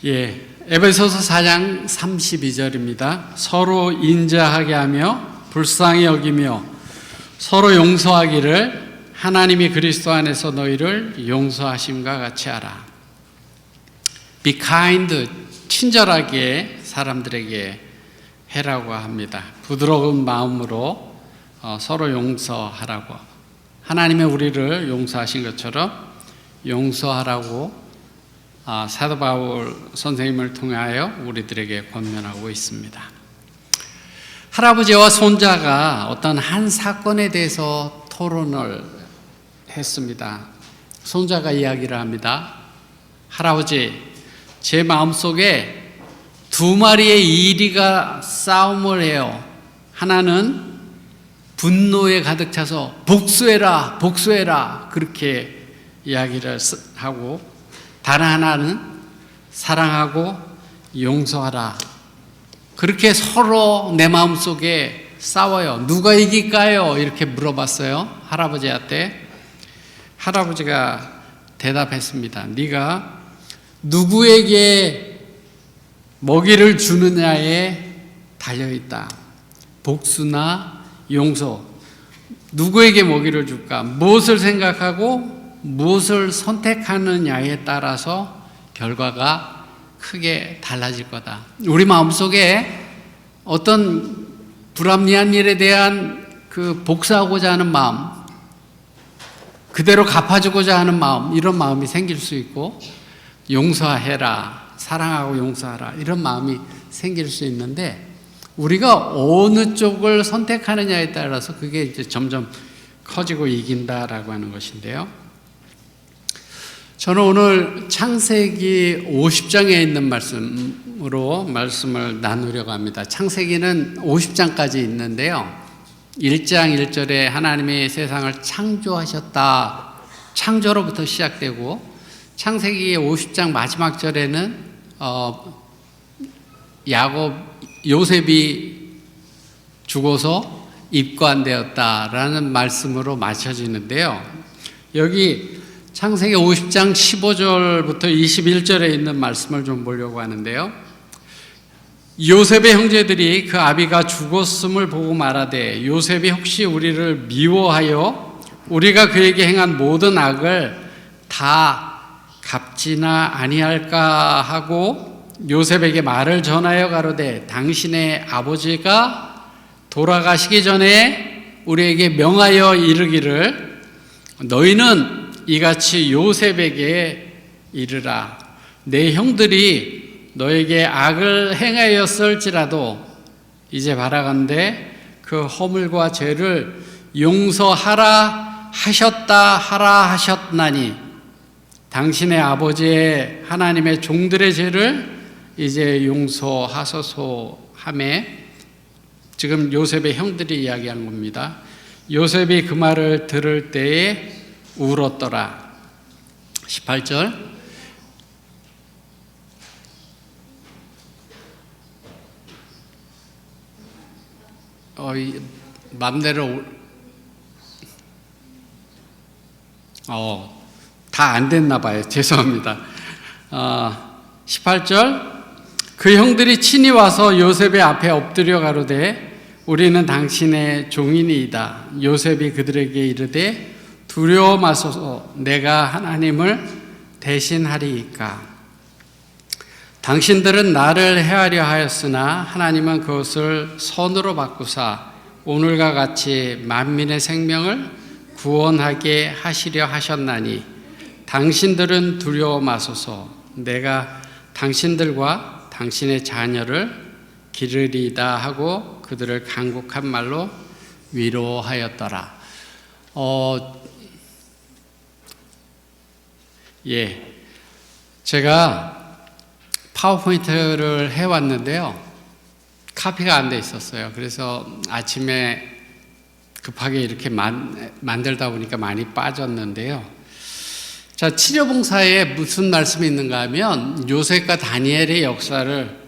에베소서 4장 32절입니다. 서로 인자하게 하며 불쌍히 여기며 서로 용서하기를 하나님이 그리스도 안에서 너희를 용서하심과 같이 하라. Be kind, 친절하게 사람들에게 해라고 합니다. 부드러운 마음으로 서로 용서하라고. 하나님이 우리를 용서하신 것처럼 용서하라고 사도 바울 선생님을 통하여 우리들에게 권면하고 있습니다. 할아버지와 손자가 어떤 한 사건에 대해서 토론을 했습니다. 손자가 이야기를 합니다. 할아버지, 제 마음속에 두 마리의 이리가 싸움을 해요. 하나는 분노에 가득 차서 복수해라, 복수해라 그렇게 이야기를 하고, 다른 하나는 사랑하고 용서하라. 그렇게 서로 내 마음속에 싸워요. 누가 이길까요? 이렇게 물어봤어요. 할아버지한테. 할아버지가 대답했습니다. 네가 누구에게 먹이를 주느냐에 달려있다. 복수나 용서. 누구에게 먹이를 줄까? 무엇을 생각하고 무엇을 선택하느냐에 따라서 결과가 크게 달라질 거다. 우리 마음속에 어떤 불합리한 일에 대한 그 복수하고자 하는 마음, 그대로 갚아주고자 하는 마음, 이런 마음이 생길 수 있고, 용서해라, 사랑하고 용서하라, 이런 마음이 생길 수 있는데, 우리가 어느 쪽을 선택하느냐에 따라서 그게 이제 점점 커지고 이긴다라고 하는 것인데요. 저는 오늘 창세기 50장에 있는 말씀으로 말씀을 나누려고 합니다. 창세기는 50장까지 있는데요. 1장 1절에 하나님이 세상을 창조하셨다. 창조로부터 시작되고, 창세기 50장 마지막 절에는 요셉이 죽어서 입관되었다라는 말씀으로 맞춰지는데요. 여기 창세기 50장 15절부터 21절에 있는 말씀을 좀 보려고 하는데요. 요셉의 형제들이 그 아비가 죽었음을 보고 말하되 요셉이 혹시 우리를 미워하여 우리가 그에게 행한 모든 악을 다 갚지나 아니할까 하고 요셉에게 말을 전하여 가로되 당신의 아버지가 돌아가시기 전에 우리에게 명하여 이르기를 너희는 이같이 요셉에게 이르라. 내 형들이 너에게 악을 행하였을지라도 이제 바라건대 그 허물과 죄를 용서하라 하셨나니 당신의 아버지의 하나님의 종들의 죄를 이제 용서하소서 하매, 지금 요셉의 형들이 이야기한 겁니다. 요셉이 그 말을 들을 때에 울었더라. 18절. 맘대로 다 안 됐나 봐요. 죄송합니다. 18절. 그 형들이 친히 와서 요셉의 앞에 엎드려 가로되 우리는 당신의 종이니이다. 요셉이 그들에게 이르되 두려워 마소서. 내가 하나님을 대신하리이까. 당신들은 나를 해하려 하였으나 하나님은 그것을 선으로 바꾸사 오늘과 같이 만민의 생명을 구원하게 하시려 하셨나니 당신들은 두려워 마소서. 내가 당신들과 당신의 자녀를 기르리이다 하고 그들을 간곡한 말로 위로하였더라. 제가 파워포인트를 해왔는데요. 카피가 안 돼 있었어요. 그래서 아침에 급하게 이렇게 만들다 보니까 많이 빠졌는데요. 자, 치료봉사에 무슨 말씀이 있는가 하면 요셉과 다니엘의 역사를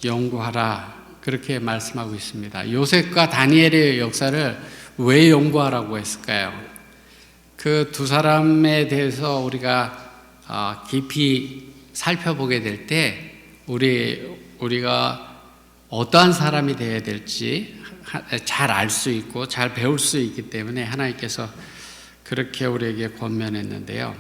연구하라. 그렇게 말씀하고 있습니다. 요셉과 다니엘의 역사를 왜 연구하라고 했을까요? 그 두 사람에 대해서 우리가 깊이 살펴보게 될 때 우리가 어떠한 사람이 되어야 될지 잘 알 수 있고 잘 배울 수 있기 때문에 하나님께서 그렇게 우리에게 권면했는데요.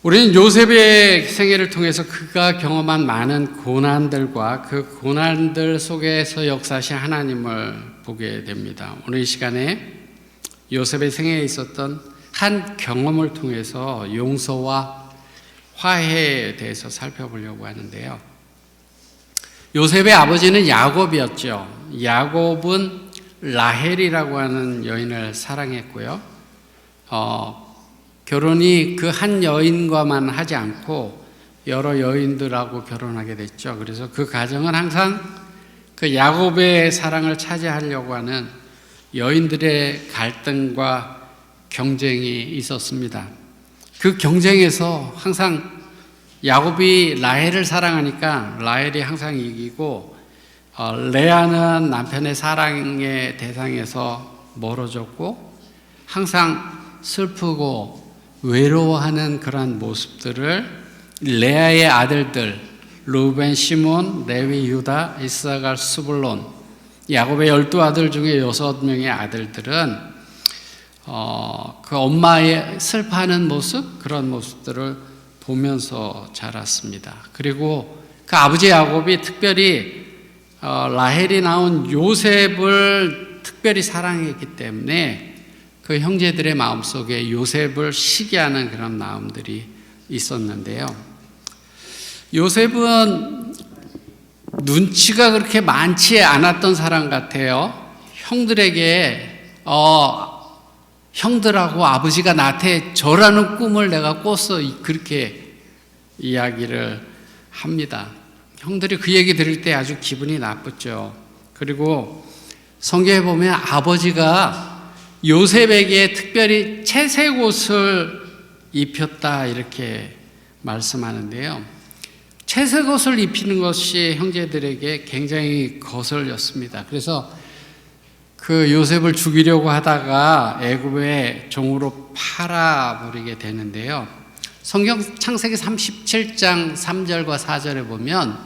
우리는 요셉의 생애를 통해서 그가 경험한 많은 고난들과 그 고난들 속에서 역사하신 하나님을 보게 됩니다. 오늘 이 시간에 요셉의 생애에 있었던 한 경험을 통해서 용서와 화해에 대해서 살펴보려고 하는데요. 요셉의 아버지는 야곱이었죠. 야곱은 라헬이라고 하는 여인을 사랑했고요. 결혼이 그 한 여인과만 하지 않고 여러 여인들하고 결혼하게 됐죠. 그래서 그 가정은 항상 그 야곱의 사랑을 차지하려고 하는 여인들의 갈등과 경쟁이 있었습니다. 그 경쟁에서 항상 야곱이 라헬을 사랑하니까 라헬이 항상 이기고 레아는 남편의 사랑의 대상에서 멀어졌고 항상 슬프고 외로워하는 그런 모습들을 레아의 아들들 루벤, 시몬, 레위, 유다, 이사갈, 스불론 야곱의 12아들 중에 6명의 아들들은 그 엄마의 슬퍼하는 모습 그런 모습들을 보면서 자랐습니다. 그리고 그 아버지 야곱이 특별히 라헬이 낳은 요셉을 특별히 사랑했기 때문에 그 형제들의 마음속에 요셉을 시기하는 그런 마음들이 있었는데요. 요셉은 눈치가 그렇게 많지 않았던 사람 같아요. 형들에게 형들하고 아버지가 나한테 저라는 꿈을 내가 꿨어 그렇게 이야기를 합니다. 형들이 그 얘기 들을 때 아주 기분이 나쁘죠. 그리고 성경에 보면 아버지가 요셉에게 특별히 채색 옷을 입혔다 이렇게 말씀하는데요. 채색 옷을 입히는 것이 형제들에게 굉장히 거슬렸습니다. 그래서 그 요셉을 죽이려고 하다가 애굽의 종으로 팔아버리게 되는데요. 성경 창세기 37장 3절과 4절에 보면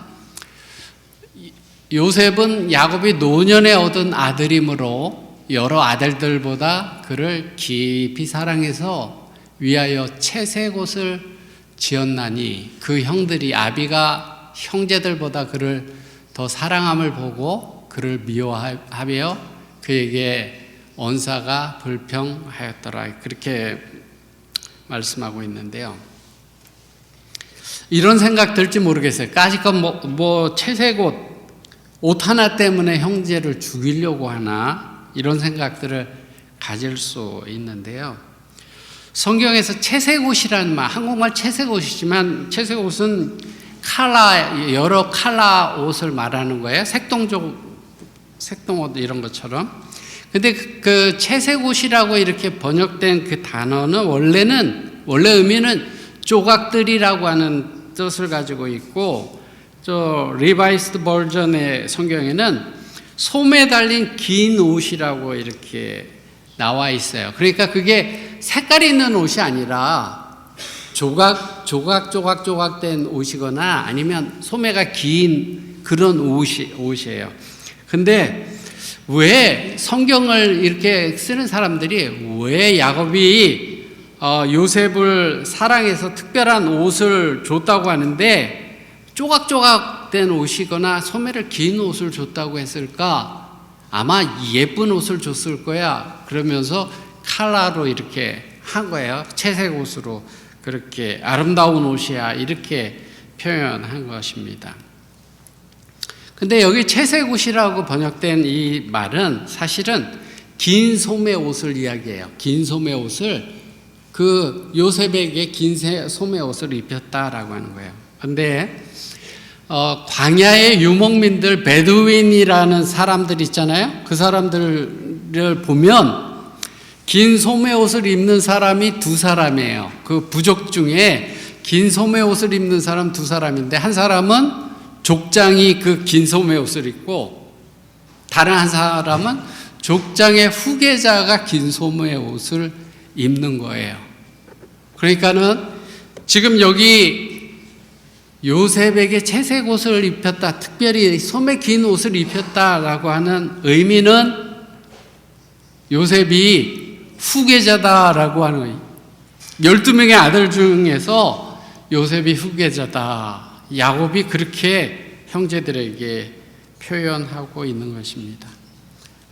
요셉은 야곱이 노년에 얻은 아들이므로 여러 아들들보다 그를 깊이 사랑해서 위하여 채색 옷을 지었나니 그 형들이 아비가 형제들보다 그를 더 사랑함을 보고 그를 미워하며 그에게 언사가 불평하였더라 그렇게 말씀하고 있는데요. 이런 생각 들지 모르겠어요. 까짓것 채색 옷 하나 때문에 형제를 죽이려고 하나 이런 생각들을 가질 수 있는데요. 성경에서 채색옷이라는 말, 한국말 채색옷이지만 채색옷은 여러 컬러 옷을 말하는 거예요. 색동옷 이런 것처럼. 근데 그 채색옷이라고 이렇게 번역된 그 단어는 원래 의미는 조각들이라고 하는 뜻을 가지고 있고, 리바이스드 버전의 성경에는 소매 달린 긴 옷이라고 이렇게 나와 있어요. 그러니까 그게 색깔이 있는 옷이 아니라 조각된 옷이거나 아니면 소매가 긴 그런 옷이에요. 근데 왜 성경을 이렇게 쓰는 사람들이 왜 야곱이 요셉을 사랑해서 특별한 옷을 줬다고 하는데 조각된 옷이거나 소매를 긴 옷을 줬다고 했을까? 아마 예쁜 옷을 줬을 거야. 그러면서 컬러로 이렇게 한 거예요. 채색 옷으로 그렇게 아름다운 옷이야 이렇게 표현한 것입니다. 근데 여기 채색 옷이라고 번역된 이 말은 사실은 긴 소매 옷을 이야기해요. 긴 소매 옷을 그 요셉에게 긴 소매 옷을 입혔다라고 하는 거예요. 근데 광야의 유목민들 베두인이라는 사람들 있잖아요. 그 사람들을 보면 긴 소매 옷을 입는 사람이 두 사람이에요. 그 부족 중에 긴 소매 옷을 입는 사람 두 사람인데 한 사람은 족장이 그 긴 소매 옷을 입고 다른 한 사람은 족장의 후계자가 긴 소매 옷을 입는 거예요. 그러니까는 지금 여기 요셉에게 채색 옷을 입혔다, 특별히 소매 긴 옷을 입혔다라고 하는 의미는 요셉이 후계자다라고 하는 거예요. 12명의 아들 중에서 요셉이 후계자다. 야곱이 그렇게 형제들에게 표현하고 있는 것입니다.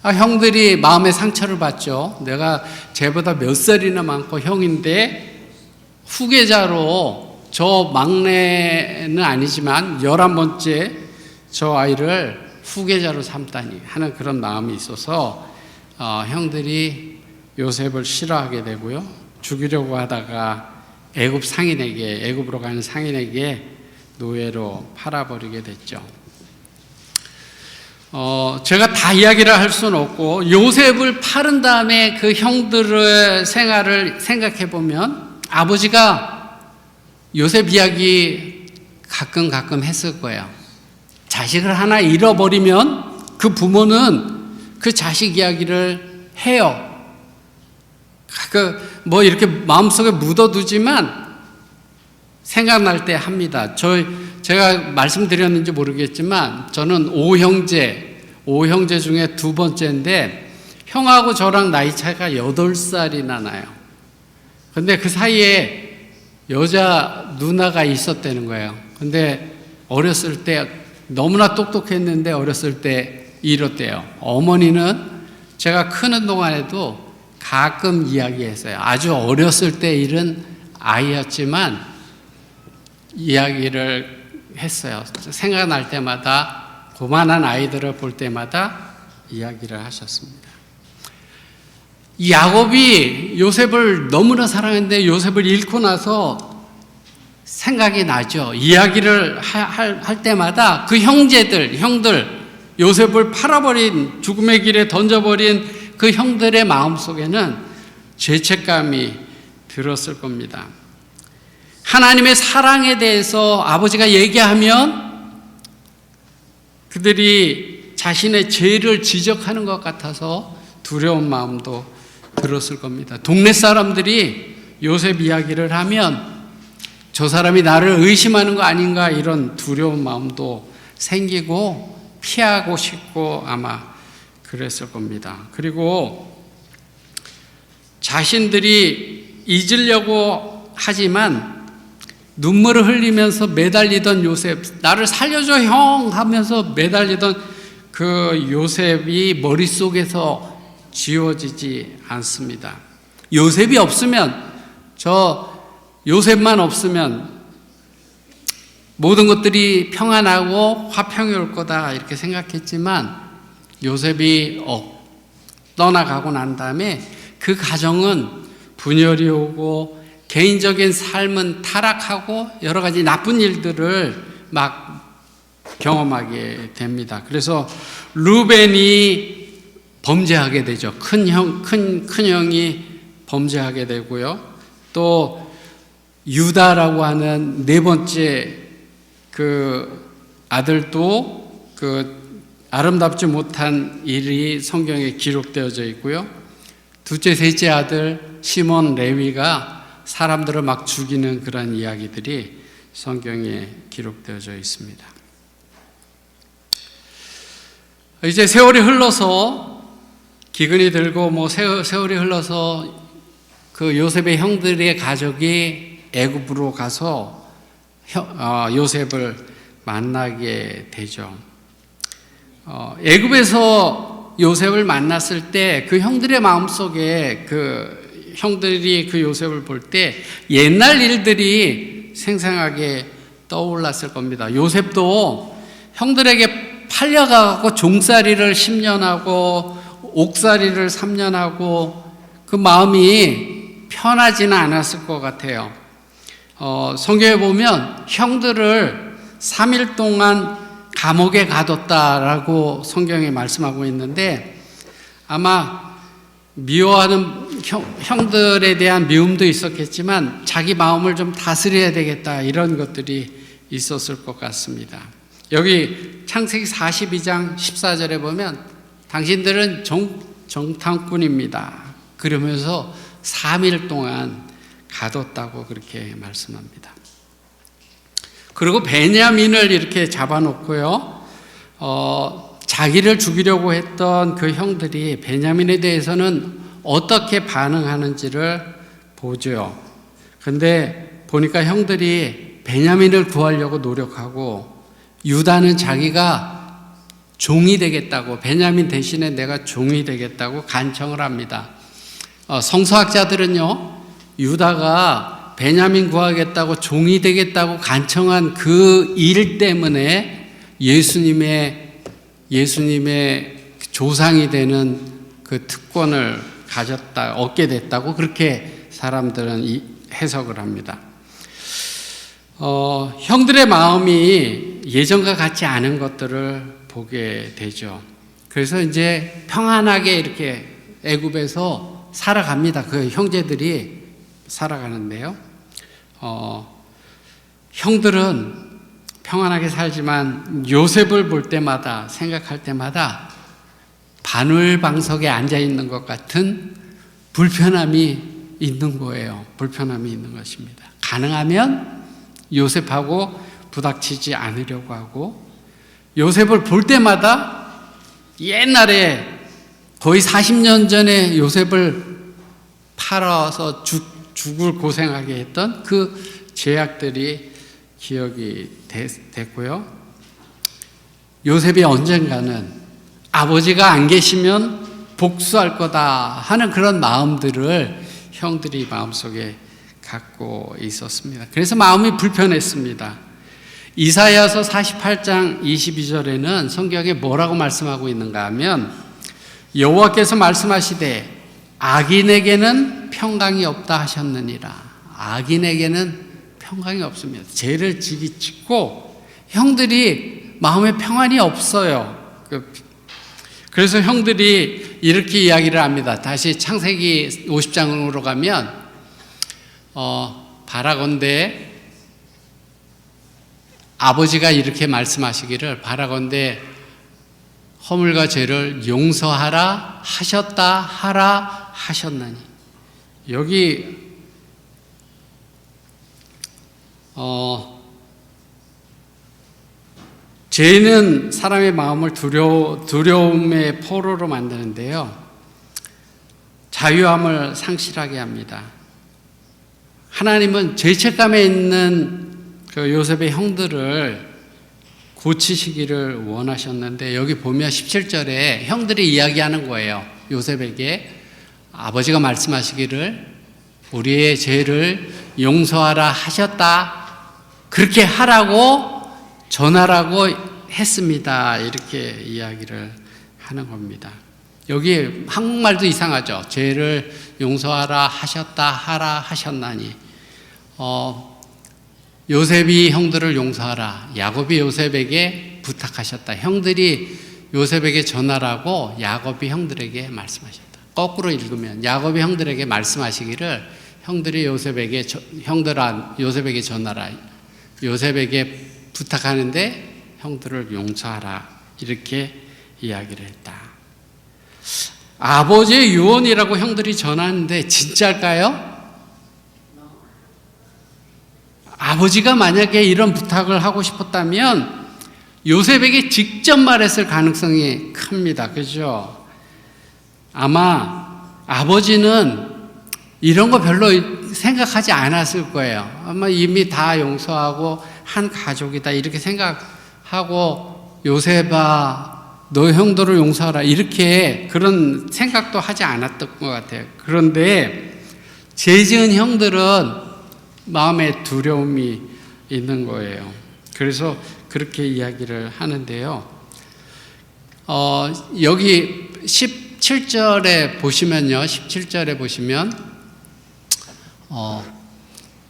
형들이 마음의 상처를 받죠. 내가 쟤보다 몇 살이나 많고 형인데 후계자로 저 막내는 아니지만 11번째 저 아이를 후계자로 삼다니 하는 그런 마음이 있어서 형들이 요셉을 싫어하게 되고요. 죽이려고 하다가 애굽으로 가는 상인에게 노예로 팔아버리게 됐죠. 제가 다 이야기를 할 수는 없고 요셉을 팔은 다음에 그 형들의 생활을 생각해 보면 아버지가 요셉 이야기 가끔 했을 거예요. 자식을 하나 잃어버리면 그 부모는 그 자식 이야기를 해요. 뭐 이렇게 마음속에 묻어두지만 생각날 때 합니다. 제가 말씀드렸는지 모르겠지만 저는 5형제 중에 두 번째인데 형하고 저랑 나이 차이가 8살이나 나요. 근데 그 사이에 여자 누나가 있었다는 거예요. 근데 어렸을 때 너무나 똑똑했는데 어렸을 때 잃었대요. 어머니는 제가 크는 동안에도 가끔 이야기했어요. 아주 어렸을 때 잃은 아이였지만 이야기를 했어요. 생각날 때마다 고만한 아이들을 볼 때마다 이야기를 하셨습니다. 야곱이 요셉을 너무나 사랑했는데 요셉을 잃고 나서 생각이 나죠. 이야기를 할 때마다 그 형들, 요셉을 팔아버린, 죽음의 길에 던져버린 그 형들의 마음속에는 죄책감이 들었을 겁니다. 하나님의 사랑에 대해서 아버지가 얘기하면 그들이 자신의 죄를 지적하는 것 같아서 두려운 마음도 들었을 겁니다. 동네 사람들이 요셉 이야기를 하면 저 사람이 나를 의심하는 거 아닌가 이런 두려운 마음도 생기고 피하고 싶고 아마 그랬을 겁니다. 그리고 자신들이 잊으려고 하지만 눈물을 흘리면서 매달리던 요셉, 나를 살려줘 형 하면서 매달리던 그 요셉이 머릿속에서 지워지지 않습니다. 요셉이 없으면, 요셉만 없으면 모든 것들이 평안하고 화평이 올 거다 이렇게 생각했지만 요셉이 떠나가고 난 다음에 그 가정은 분열이 오고 개인적인 삶은 타락하고 여러 가지 나쁜 일들을 막 경험하게 됩니다. 그래서 루벤이 범죄하게 되죠. 큰 형이 범죄하게 되고요. 또 유다라고 하는 네 번째 그 아들도 그 아름답지 못한 일이 성경에 기록되어져 있고요. 둘째, 셋째 아들 시몬 레위가 사람들을 막 죽이는 그런 이야기들이 성경에 기록되어져 있습니다. 이제 세월이 흘러서 기근이 들고 세월이 흘러서 그 요셉의 형들의 가족이 애굽으로 가서 요셉을 만나게 되죠. 애굽에서 요셉을 만났을 때 그 형들의 마음속에 형들이 그 요셉을 볼 때 옛날 일들이 생생하게 떠올랐을 겁니다. 요셉도 형들에게 팔려가고 종살이를 10년 하고 옥살이를 3년 하고 그 마음이 편하지는 않았을 것 같아요. 성경에 보면 형들을 3일 동안 감옥에 가뒀다라고 성경에 말씀하고 있는데 아마 미워하는 형들에 대한 미움도 있었겠지만 자기 마음을 좀 다스려야 되겠다 이런 것들이 있었을 것 같습니다. 여기 창세기 42장 14절에 보면 당신들은 정탐꾼입니다. 그러면서 3일 동안 가뒀다고 그렇게 말씀합니다. 그리고 베냐민을 이렇게 잡아놓고요. 자기를 죽이려고 했던 그 형들이 베냐민에 대해서는 어떻게 반응하는지를 보죠. 근데 보니까 형들이 베냐민을 구하려고 노력하고 유다는 자기가 종이 되겠다고, 베냐민 대신에 내가 종이 되겠다고 간청을 합니다. 성서학자들은요, 유다가 베냐민 구하겠다고 종이 되겠다고 간청한 그 일 때문에 예수님의 조상이 되는 그 특권을 얻게 됐다고 그렇게 사람들은 해석을 합니다. 형들의 마음이 예전과 같지 않은 것들을 보게 되죠. 그래서 이제 평안하게 이렇게 애굽에서 살아갑니다. 그 형제들이 살아가는데요. 형들은 평안하게 살지만 요셉을 볼 때마다, 생각할 때마다 바늘방석에 앉아 있는 것 같은 불편함이 있는 거예요. 불편함이 있는 것입니다. 가능하면 요셉하고 부닥치지 않으려고 하고, 요셉을 볼 때마다 옛날에 거의 40년 전에 요셉을 팔아서 죽을 고생하게 했던 그 죄악들이 기억이 됐고요. 요셉이 언젠가는 아버지가 안 계시면 복수할 거다 하는 그런 마음들을 형들이 마음속에 갖고 있었습니다. 그래서 마음이 불편했습니다. 이사야서 48장 22절에는 성경에 뭐라고 말씀하고 있는가 하면, 여호와께서 말씀하시되 악인에게는 평강이 없다 하셨느니라. 악인에게는 평강이 없습니다. 죄를 짓고 형들이 마음에 평안이 없어요. 그래서 형들이 이렇게 이야기를 합니다. 다시 창세기 50장으로 가면 바라건대 아버지가 이렇게 말씀하시기를, 바라건대 허물과 죄를 용서하라 하셨다 하라 하셨나니. 여기 죄는 사람의 마음을 두려움의 포로로 만드는데요, 자유함을 상실하게 합니다. 하나님은 죄책감에 있는 그 요셉의 형들을 고치시기를 원하셨는데, 여기 보면 17절에 형들이 이야기하는 거예요. 요셉에게 아버지가 말씀하시기를 우리의 죄를 용서하라 하셨다, 그렇게 하라고 전하라고 했습니다. 이렇게 이야기를 하는 겁니다. 여기 한국말도 이상하죠. 죄를 용서하라 하셨다 하라 하셨나니. 요셉이 형들을 용서하라, 야곱이 요셉에게 부탁하셨다. 형들이 요셉에게 전하라고 야곱이 형들에게 말씀하셨다. 거꾸로 읽으면 야곱이 형들에게 말씀하시기를 형들이 요셉에게 전하라, 요셉에게 부탁하는데 형들을 용서하라, 이렇게 이야기를 했다. 아버지의 유언이라고 형들이 전하는데 진짜일까요? 아버지가 만약에 이런 부탁을 하고 싶었다면 요셉에게 직접 말했을 가능성이 큽니다. 그죠? 아마 아버지는 이런 거 별로 생각하지 않았을 거예요. 아마 이미 다 용서하고 한 가족이다 이렇게 생각하고, 요셉아 너 형들을 용서하라 이렇게 그런 생각도 하지 않았던 것 같아요. 그런데 죄 지은 형들은 마음에 두려움이 있는 거예요. 그래서 그렇게 이야기를 하는데요. 여기 17절에 보시면요. 17절에 보시면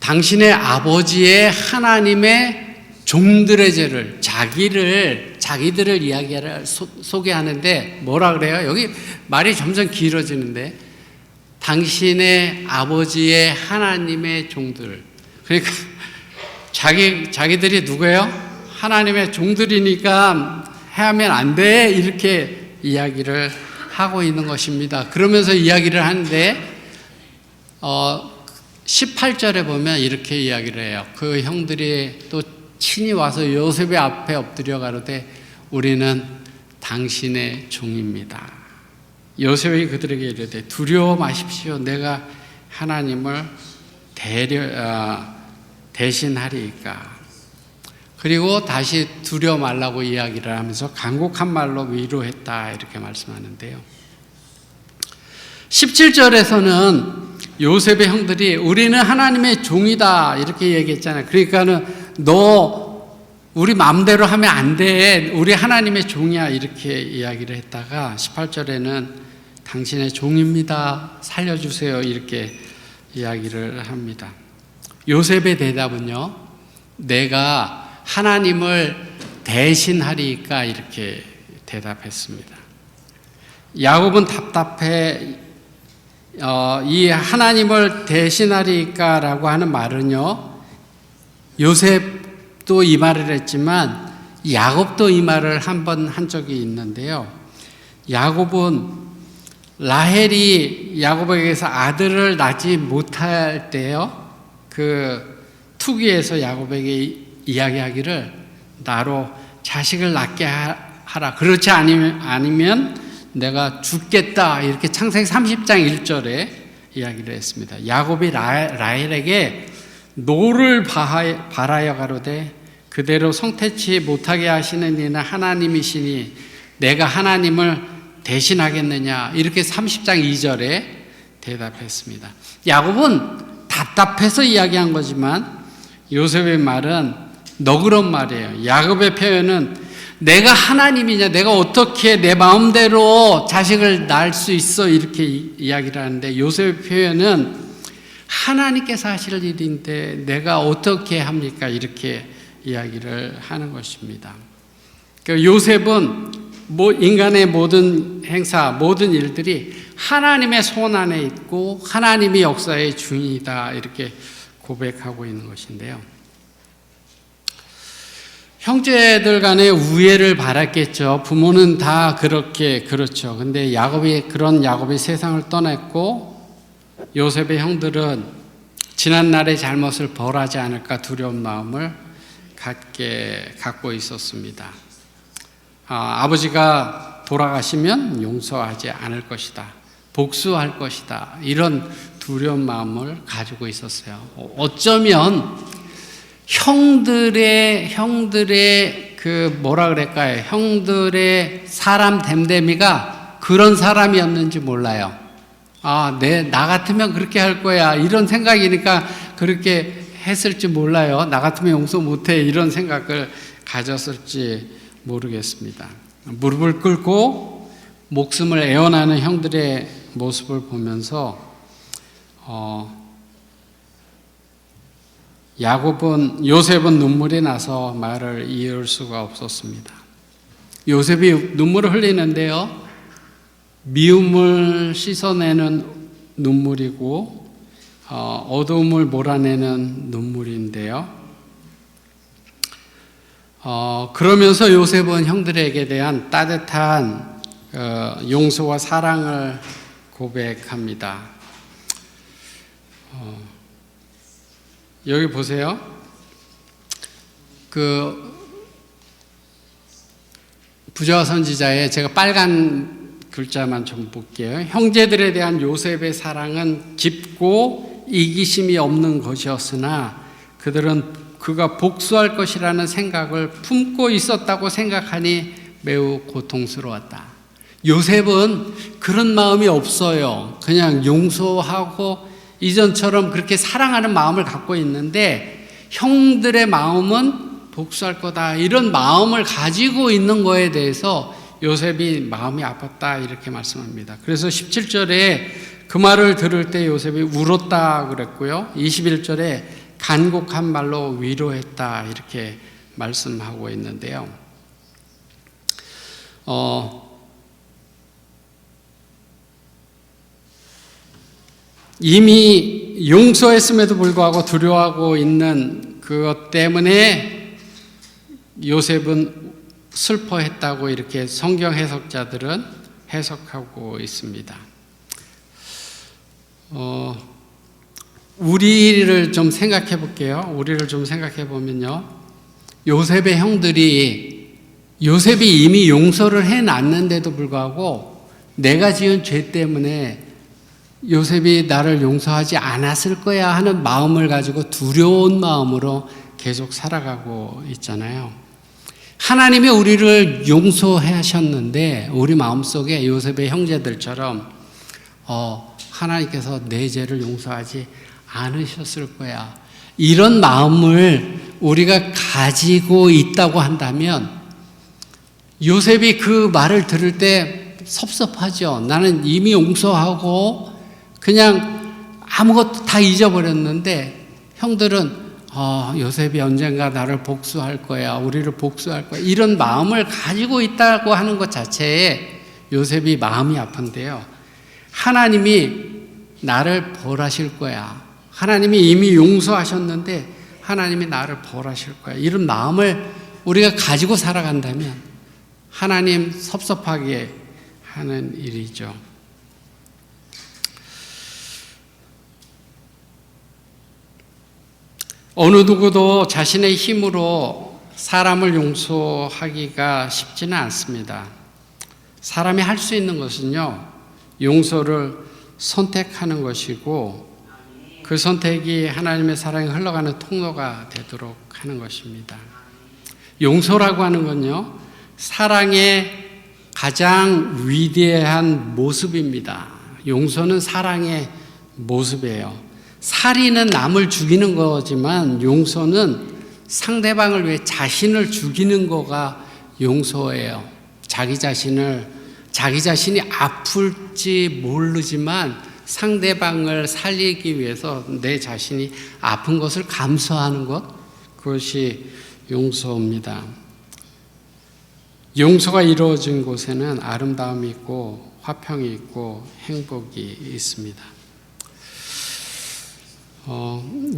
당신의 아버지의 하나님의 종들의 죄를, 자기들을 소개하는데 뭐라 그래요? 여기 말이 점점 길어지는데, 당신의 아버지의 하나님의 종들. 그러니까 자기들이 누구예요? 하나님의 종들이니까 하면 안 돼, 이렇게 이야기를 하고 있는 것입니다. 그러면서 이야기를 하는데 18절에 보면 이렇게 이야기를 해요. 그 형들이 또 친히 와서 요셉의 앞에 엎드려 가로되 우리는 당신의 종입니다. 요셉이 그들에게 이르되 두려워 마십시오. 내가 하나님을 대신하리이까. 그리고 다시 두려워 말라고 이야기를 하면서 간곡한 말로 위로했다 이렇게 말씀하는데요. 17절에서는 요셉의 형들이 우리는 하나님의 종이다 이렇게 얘기했잖아요. 그러니까는 너 우리 마음대로 하면 안 돼. 우리 하나님의 종이야 이렇게 이야기를 했다가 18절에는 당신의 종입니다. 살려주세요 이렇게 이야기를 합니다. 요셉의 대답은요. 내가 하나님을 대신하리까 이렇게 대답했습니다. 야곱은 답답해 이 하나님을 대신하리까라고 하는 말은요. 요셉도 이 말을 했지만 야곱도 이 말을 한 번 한 적이 있는데요. 야곱은 라헬이 야곱에게서 아들을 낳지 못할 때요. 그 투기에서 야곱에게 이야기하기를 나로 자식을 낳게 하라. 그렇지 아니면 내가 죽겠다. 이렇게 창세기 30장 1절에 이야기를 했습니다. 야곱이 라헬에게 노를 바라여 가로되 그대로 성태치 못하게 하시는 이는 하나님이시니 내가 하나님을 대신하겠느냐. 이렇게 30장 2절에 대답했습니다. 야곱은 답답해서 이야기한 거지만 요셉의 말은 너그러운 말이에요. 야곱의 표현은 내가 하나님이냐, 내가 어떻게 내 마음대로 자식을 낳을 수 있어 이렇게 이야기를 하는데 요셉의 표현은 하나님께서 하실 일인데 내가 어떻게 합니까? 이렇게 이야기를 하는 것입니다. 요셉은 인간의 모든 행사, 모든 일들이 하나님의 손 안에 있고 하나님이 역사의 주인이다 이렇게 고백하고 있는 것인데요. 형제들 간에 우애를 바랐겠죠. 부모는 다 그렇죠. 근데 야곱이 세상을 떠났고 요셉의 형들은 지난날의 잘못을 벌하지 않을까 두려운 마음을 갖고 있었습니다. 아버지가 돌아가시면 용서하지 않을 것이다. 복수할 것이다. 이런 두려운 마음을 가지고 있었어요. 어쩌면 형들의 형들의 사람 됨됨이가 그런 사람이었는지 몰라요. 나 같으면 그렇게 할 거야. 이런 생각이니까 그렇게 했을지 몰라요. 나 같으면 용서 못해. 이런 생각을 가졌을지 모르겠습니다. 무릎을 꿇고 목숨을 애원하는 형들의 모습을 보면서 요셉은 눈물이 나서 말을 이을 수가 없었습니다. 요셉이 눈물을 흘리는데요. 미움을 씻어내는 눈물이고 어두움을 몰아내는 눈물인데요. 그러면서 요셉은 형들에게 대한 따뜻한 용서와 사랑을 고백합니다. 여기 보세요. 부자와 선지자에 제가 빨간 글자만 좀 볼게요. 형제들에 대한 요셉의 사랑은 깊고 이기심이 없는 것이었으나 그들은 그가 복수할 것이라는 생각을 품고 있었다고 생각하니 매우 고통스러웠다. 요셉은 그런 마음이 없어요. 그냥 용서하고 이전처럼 그렇게 사랑하는 마음을 갖고 있는데 형들의 마음은 복수할 거다. 이런 마음을 가지고 있는 거에 대해서 요셉이 마음이 아팠다 이렇게 말씀합니다. 그래서 17절에 그 말을 들을 때 요셉이 울었다 그랬고요. 21절에 간곡한 말로 위로했다 이렇게 말씀하고 있는데요. 이미 용서했음에도 불구하고 두려워하고 있는 그것 때문에 요셉은 슬퍼했다고 이렇게 성경 해석자들은 해석하고 있습니다. 우리를 좀 생각해 볼게요. 우리를 좀 생각해 보면요. 요셉의 형들이 요셉이 이미 용서를 해놨는데도 불구하고 내가 지은 죄 때문에 요셉이 나를 용서하지 않았을 거야 하는 마음을 가지고 두려운 마음으로 계속 살아가고 있잖아요. 하나님이 우리를 용서하셨는데 우리 마음속에 요셉의 형제들처럼 하나님께서 내 죄를 용서하지 않으셨을 거야. 이런 마음을 우리가 가지고 있다고 한다면 요셉이 그 말을 들을 때 섭섭하죠. 나는 이미 용서하고 그냥 아무것도 다 잊어버렸는데 형들은 요셉이 언젠가 나를 복수할 거야. 우리를 복수할 거야. 이런 마음을 가지고 있다고 하는 것 자체에 요셉이 마음이 아픈데요. 하나님이 나를 벌하실 거야. 하나님이 이미 용서하셨는데 하나님이 나를 벌하실 거야. 이런 마음을 우리가 가지고 살아간다면 하나님 섭섭하게 하는 일이죠. 어느 누구도 자신의 힘으로 사람을 용서하기가 쉽지는 않습니다. 사람이 할 수 있는 것은요, 용서를 선택하는 것이고 그 선택이 하나님의 사랑이 흘러가는 통로가 되도록 하는 것입니다. 용서라고 하는 건요, 사랑의 가장 위대한 모습입니다. 용서는 사랑의 모습이에요. 살인은 남을 죽이는 거지만 용서는 상대방을 위해 자신을 죽이는 거가 용서예요. 자기 자신이 아플지 모르지만 상대방을 살리기 위해서 내 자신이 아픈 것을 감수하는 것, 그것이 용서입니다. 용서가 이루어진 곳에는 아름다움이 있고 화평이 있고 행복이 있습니다.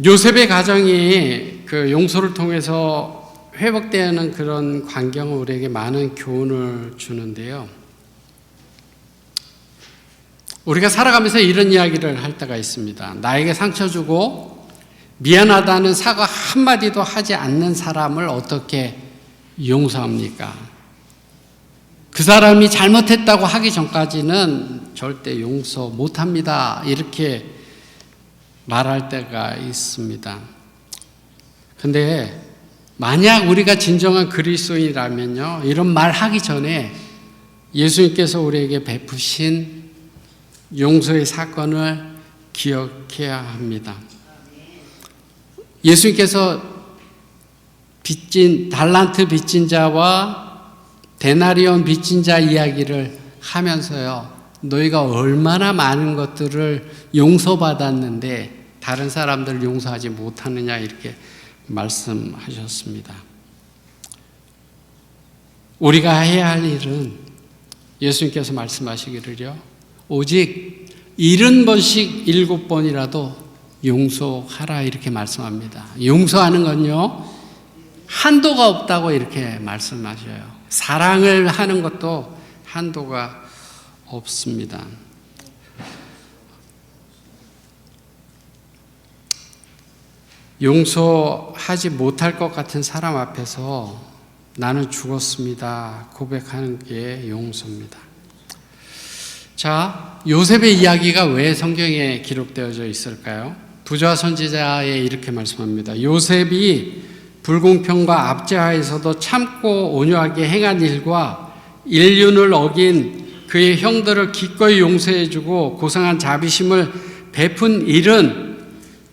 요셉의 가정이 그 용서를 통해서 회복되는 그런 광경은 우리에게 많은 교훈을 주는데요. 우리가 살아가면서 이런 이야기를 할 때가 있습니다. 나에게 상처 주고 미안하다는 사과 한마디도 하지 않는 사람을 어떻게 용서합니까? 그 사람이 잘못했다고 하기 전까지는 절대 용서 못합니다. 이렇게 말할 때가 있습니다. 근데 만약 우리가 진정한 그리스도인이라면요, 이런 말 하기 전에 예수님께서 우리에게 베푸신 용서의 사건을 기억해야 합니다. 예수님께서 달란트 빚진 자와 데나리온 빚진 자 이야기를 하면서요, 너희가 얼마나 많은 것들을 용서받았는데 다른 사람들을 용서하지 못하느냐 이렇게 말씀하셨습니다. 우리가 해야 할 일은 예수님께서 말씀하시기를요, 오직 70번씩 7번이라도 용서하라 이렇게 말씀합니다. 용서하는 건요, 한도가 없다고 이렇게 말씀하셔요. 사랑을 하는 것도 한도가 없습니다. 용서하지 못할 것 같은 사람 앞에서 나는 죽었습니다 고백하는 게 용서입니다. 자, 요셉의 이야기가 왜 성경에 기록되어져 있을까요? 부자 선지자에 이렇게 말씀합니다. 요셉이 불공평과 압제하에서도 참고 온유하게 행한 일과 인륜을 어긴 그의 형들을 기꺼이 용서해주고 고상한 자비심을 베푼 일은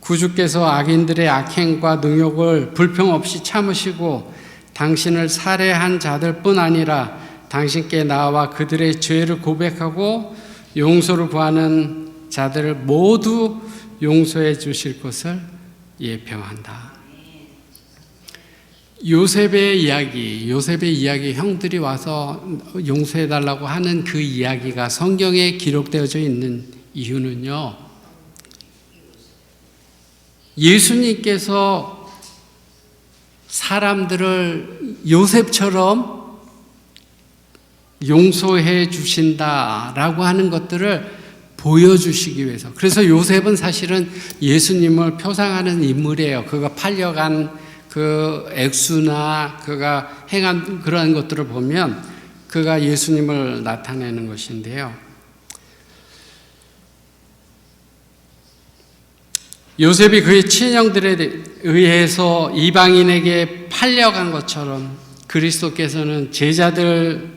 구주께서 악인들의 악행과 능욕을 불평 없이 참으시고 당신을 살해한 자들뿐 아니라 당신께 나와 그들의 죄를 고백하고 용서를 구하는 자들을 모두 용서해 주실 것을 예표한다. 요셉의 이야기, 형들이 와서 용서해 달라고 하는 그 이야기가 성경에 기록되어져 있는 이유는요, 예수님께서 사람들을 요셉처럼 용서해 주신다라고 하는 것들을 보여주시기 위해서. 그래서 요셉은 사실은 예수님을 표상하는 인물이에요. 그가 팔려간 그 그 액수나 그가 행한 그러한 것들을 보면 그가 예수님을 나타내는 것인데요. 요셉이 그의 친형들에 의해서 이방인에게 팔려간 것처럼 그리스도께서는 제자들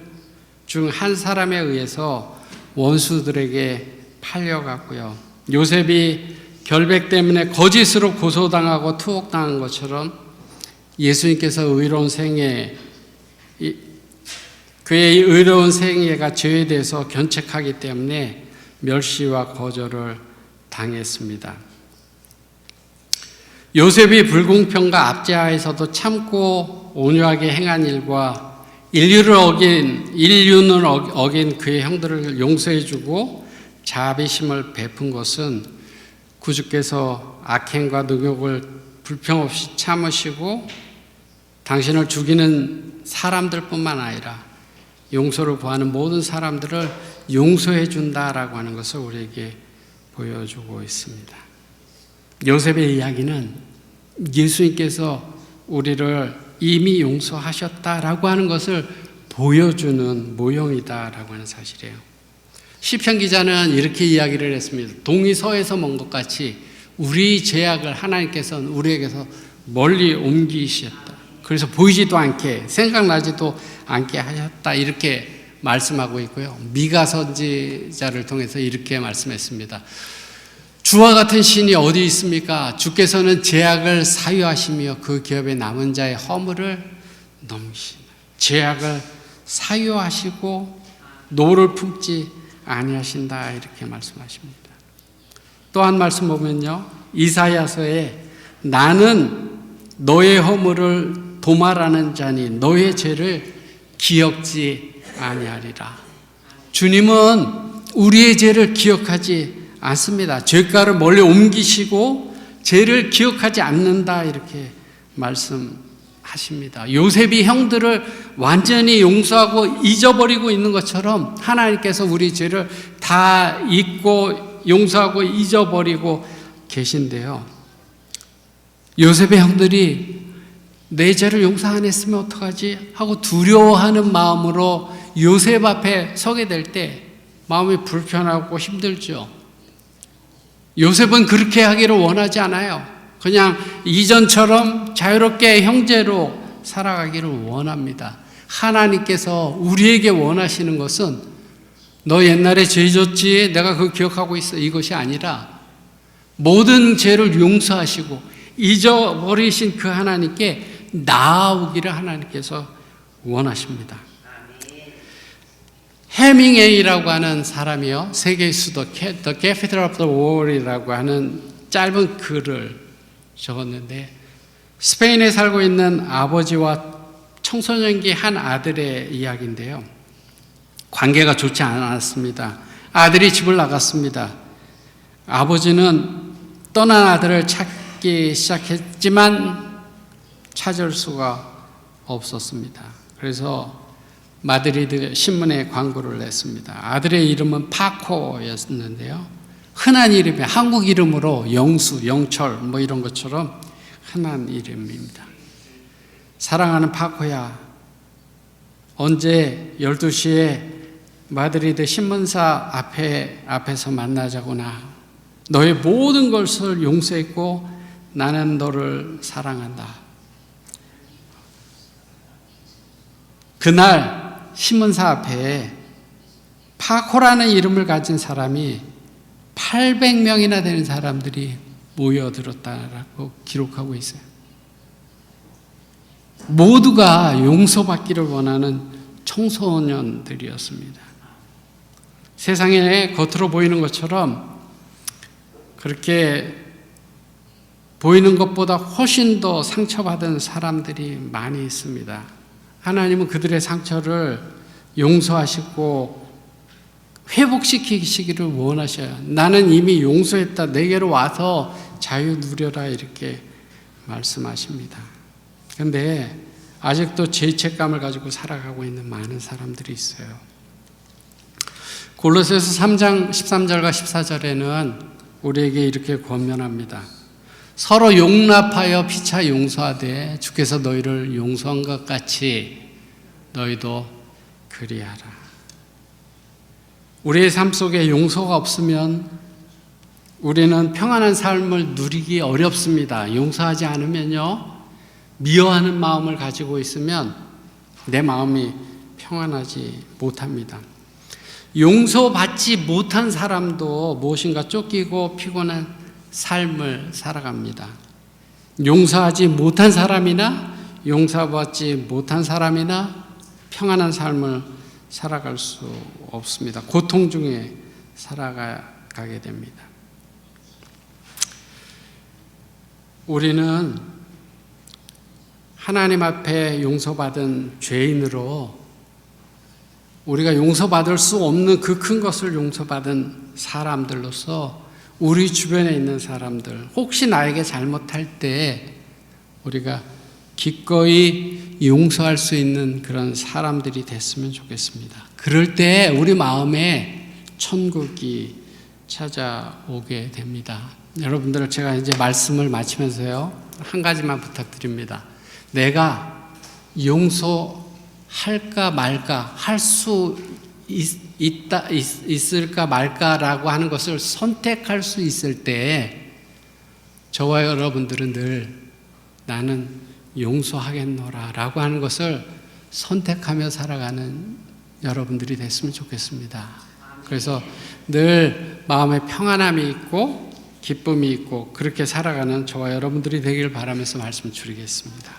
중 한 사람에 의해서 원수들에게 팔려갔고요. 요셉이 결백 때문에 거짓으로 고소당하고 투옥당한 것처럼 예수님께서 그의 의로운 생애가 죄에 대해서 견책하기 때문에 멸시와 거절을 당했습니다. 요셉이 불공평과 압제하에서도 참고 온유하게 행한 일과 인륜을 어긴 그의 형들을 용서해주고 자비심을 베푼 것은 구주께서 악행과 능욕을 불평 없이 참으시고 당신을 죽이는 사람들뿐만 아니라 용서를 구하는 모든 사람들을 용서해 준다라고 하는 것을 우리에게 보여주고 있습니다. 요셉의 이야기는 예수님께서 우리를 이미 용서하셨다라고 하는 것을 보여주는 모형이다라고 하는 사실이에요. 시편 기자는 이렇게 이야기를 했습니다. 동이 서에서 먼 것 같이 우리 죄악을 하나님께서는 우리에게서 멀리 옮기셨다. 그래서 보이지도 않게 생각나지도 않게 하셨다. 이렇게 말씀하고 있고요. 미가 선지자를 통해서 이렇게 말씀했습니다. 주와 같은 신이 어디 있습니까? 주께서는 죄악을 사유하시며 그 기업에 남은 자의 허물을 넘기시나. 죄악을 사유하시고 노를 품지 아니하신다 이렇게 말씀하십니다. 또 한 말씀 보면요. 이사야서에 나는 너의 허물을 도말하는 자니 너의 죄를 기억지 아니하리라. 주님은 우리의 죄를 기억하지 않습니다. 죄가를 멀리 옮기시고 죄를 기억하지 않는다 이렇게 말씀하십니다. 요셉이 형들을 완전히 용서하고 잊어버리고 있는 것처럼 하나님께서 우리 죄를 다 잊고 용서하고 잊어버리고 계신데요. 요셉의 형들이 내 죄를 용서 안 했으면 어떡하지 하고 두려워하는 마음으로 요셉 앞에 서게 될 때 마음이 불편하고 힘들죠. 요셉은 그렇게 하기를 원하지 않아요. 그냥 이전처럼 자유롭게 형제로 살아가기를 원합니다. 하나님께서 우리에게 원하시는 것은 너 옛날에 죄 졌지 내가 그거 기억하고 있어 이것이 아니라 모든 죄를 용서하시고 잊어버리신 그 하나님께 나아오기를 하나님께서 원하십니다. 해밍웨이라고 하는 사람이요. 세계의 수도 The Capital of the World이라고 하는 짧은 글을 적었는데 스페인에 살고 있는 아버지와 청소년기 한 아들의 이야기인데요. 관계가 좋지 않았습니다. 아들이 집을 나갔습니다. 아버지는 떠난 아들을 찾기 시작했지만 찾을 수가 없었습니다. 그래서 마드리드 신문에 광고를 냈습니다. 아들의 이름은 파코였는데요. 흔한 이름이 한국 이름으로 영수, 영철 뭐 이런 것처럼 흔한 이름입니다. 사랑하는 파코야, 언제 12시에 마드리드 신문사 앞에서 만나자구나. 너의 모든 것을 용서했고 나는 너를 사랑한다. 그날 신문사 앞에 파코라는 이름을 가진 사람이 800명이나 되는 사람들이 모여들었다라고 기록하고 있어요. 모두가 용서받기를 원하는 청소년들이었습니다. 세상에 겉으로 보이는 것처럼 그렇게 보이는 것보다 훨씬 더 상처받은 사람들이 많이 있습니다. 하나님은 그들의 상처를 용서하시고 회복시키시기를 원하셔요. 나는 이미 용서했다. 내게로 와서 자유 누려라 이렇게 말씀하십니다. 그런데 아직도 죄책감을 가지고 살아가고 있는 많은 사람들이 있어요. 골로새서 3장 13절과 14절에는 우리에게 이렇게 권면합니다. 서로 용납하여 피차 용서하되 주께서 너희를 용서한 것 같이 너희도 그리하라. 우리의 삶 속에 용서가 없으면 우리는 평안한 삶을 누리기 어렵습니다. 용서하지 않으면요, 미워하는 마음을 가지고 있으면 내 마음이 평안하지 못합니다. 용서받지 못한 사람도 무엇인가 쫓기고 피곤한 삶을 살아갑니다. 용서하지 못한 사람이나 용서받지 못한 사람이나 평안한 삶을 살아갈 수 없습니다. 고통 중에 살아가게 됩니다. 우리는 하나님 앞에 용서받은 죄인으로 우리가 용서받을 수 없는 그 큰 것을 용서받은 사람들로서 우리 주변에 있는 사람들, 혹시 나에게 잘못할 때 우리가 기꺼이 용서할 수 있는 그런 사람들이 됐으면 좋겠습니다. 그럴 때 우리 마음에 천국이 찾아오게 됩니다. 여러분들, 제가 이제 말씀을 마치면서요, 한 가지만 부탁드립니다. 내가 용서할까 말까, 할 수 있을까 말까라고 하는 것을 선택할 수 있을 때 저와 여러분들은 늘 나는 용서하겠노라 라고 하는 것을 선택하며 살아가는 여러분들이 됐으면 좋겠습니다. 그래서 늘 마음에 평안함이 있고 기쁨이 있고 그렇게 살아가는 저와 여러분들이 되길 바라면서 말씀 드리겠습니다.